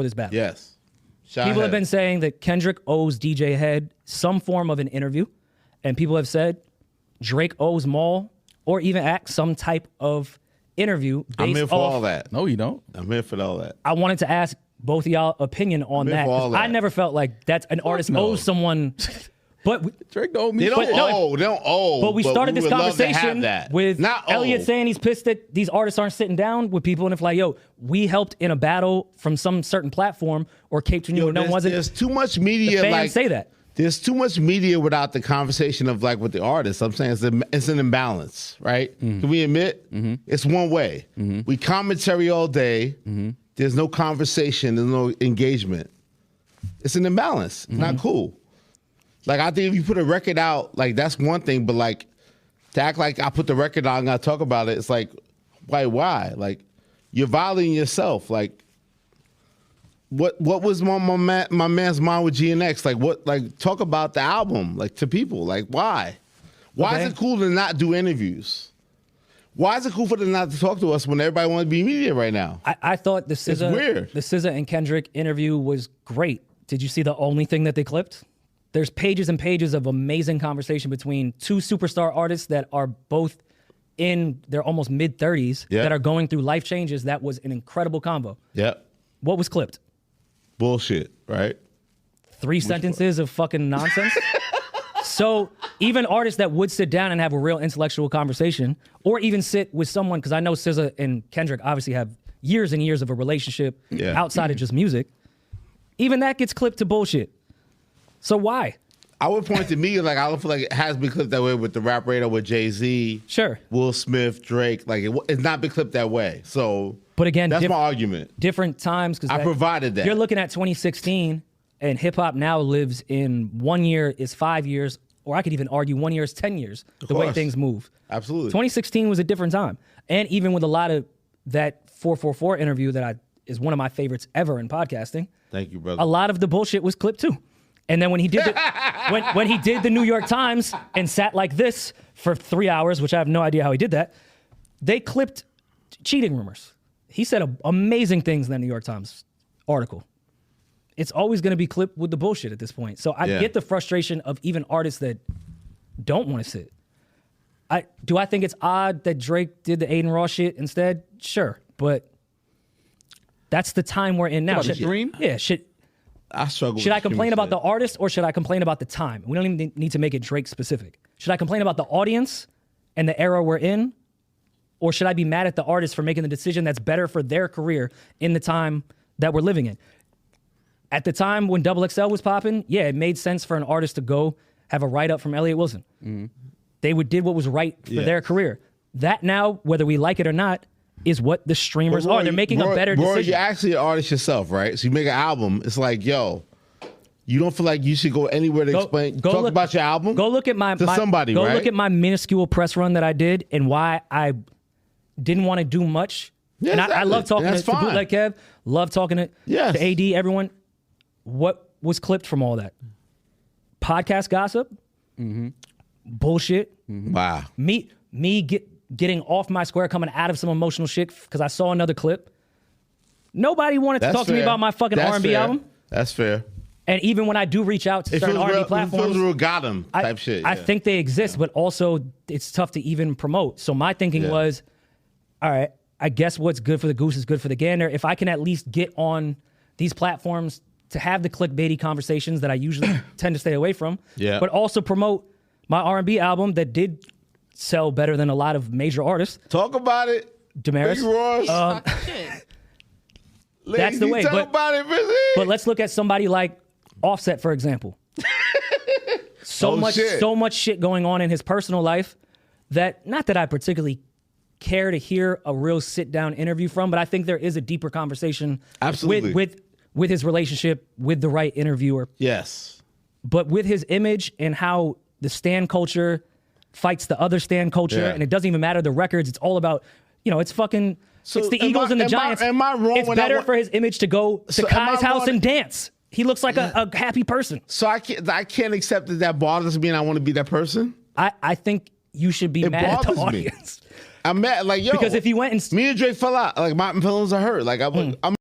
this battle. Yes. People have been saying that Kendrick owes DJ Head some form of an interview, and people have said Drake owes Maul or even Act some type of interview. I'm here for all that. No, you don't. I'm here for all that. I wanted to ask both of y'all opinion on that. I never felt like that's an artist owes someone. But Drake don't owe me. They don't owe. But we started this conversation with Not Elliott saying he's pissed that these artists aren't sitting down with people, and if like, yo, we helped in a battle from some certain platform or Cape to New York, no one wasn't. There's too much media. The fans say that. There's too much media without the conversation of like with the artists. I'm saying it's an imbalance, right? Can we admit it's one way? We commentary all day. There's no conversation. There's no engagement. It's an imbalance. It's not cool. Like, I think if you put a record out, like, that's one thing, but, like, to act like I put the record out and I talk about it, it's like, why? Like, you're violating yourself. Like, what was my man's mind with GNX? Like, talk about the album, like, to people. Like, why? Why is it cool to not do interviews? Why is it cool for them not to talk to us when everybody wants to be media right now? I thought the SZA and Kendrick interview was great. Did you see the only thing that they clipped? There's pages and pages of amazing conversation between two superstar artists that are both in their almost mid-30s that are going through life changes. That was an incredible convo. Yep. What was clipped? Bullshit, right? 3 sentences of fucking nonsense. So even artists that would sit down and have a real intellectual conversation, or even sit with someone, because I know SZA and Kendrick obviously have years and years of a relationship outside of just music, even that gets clipped to bullshit. So why? I would point to me, like, I don't feel like it has been clipped that way with the Rap Radar with Jay-Z, Will Smith, Drake. Like, it's not been clipped that way. So, but again, that's my argument. Different times. Because I provided that. You're looking at 2016, and hip-hop now lives in 1 year is 5 years, or I could even argue 1 year is 10 years, the way things move. Absolutely. 2016 was a different time. And even with a lot of that 444 interview that is one of my favorites ever in podcasting. Thank you, brother. A lot of the bullshit was clipped, too. And then when he did when he did the New York Times and sat like this for 3 hours, which I have no idea how he did that, they clipped cheating rumors. He said amazing things in that New York Times article. It's always going to be clipped with the bullshit at this point. So I get the frustration of even artists that don't want to sit. Do I think it's odd that Drake did the Aiden Ross shit instead? Sure, but that's the time we're in now. Dream? Yeah, shit. I struggle. Should I complain about the artist or should I complain about the time? We don't even need to make it Drake specific. Should I complain about the audience and the era we're in? Or should I be mad at the artist for making the decision that's better for their career in the time that we're living in? At the time when XXL was popping, yeah, it made sense for an artist to go have a write-up from Elliott Wilson. They did what was right for their career. That now, whether we like it or not, is what the streamers are. They're making a better decision. Rory, you're actually an artist yourself, right? So you make an album. It's like, yo, you don't feel like you should go anywhere to talk about your album? Go look at look at my minuscule press run that I did and why I didn't want to do much. Yeah, and I love talking to Bootleg Kev, love talking to AD, everyone. What was clipped from all that? Podcast gossip? Bullshit? Wow. Me getting off my square, coming out of some emotional shit because I saw another clip. Nobody wanted to talk to me about my fucking R&B album. That's fair. And even when I do reach out to certain R&B platforms, it feels real got 'em type shit. I think they exist, but also it's tough to even promote. So my thinking was, all right, I guess what's good for the goose is good for the gander. If I can at least get on these platforms to have the clickbaity conversations that I usually tend to stay away from, but also promote my R&B album that did sell better than a lot of major artists. Talk about it. Damaris. That's the way. Talk about it, busy. But let's look at somebody like Offset, for example. So much shit going on in his personal life that, not that I particularly care to hear a real sit-down interview from, but I think there is a deeper conversation with his relationship with the right interviewer. Yes. But with his image and how the stan culture fights the other stan culture, and it doesn't even matter the records. It's all about, it's fucking, it's the Eagles and the Giants. Am I wrong? It's better for his image to go to Kai's house and dance. He looks like a happy person. So I can't accept that bothers me and I want to be that person? I think you should be mad at the audience. I'm mad, like, yo. Because if he went and... Me and Drake fell out. Like, my feelings are hurt. Like, I'm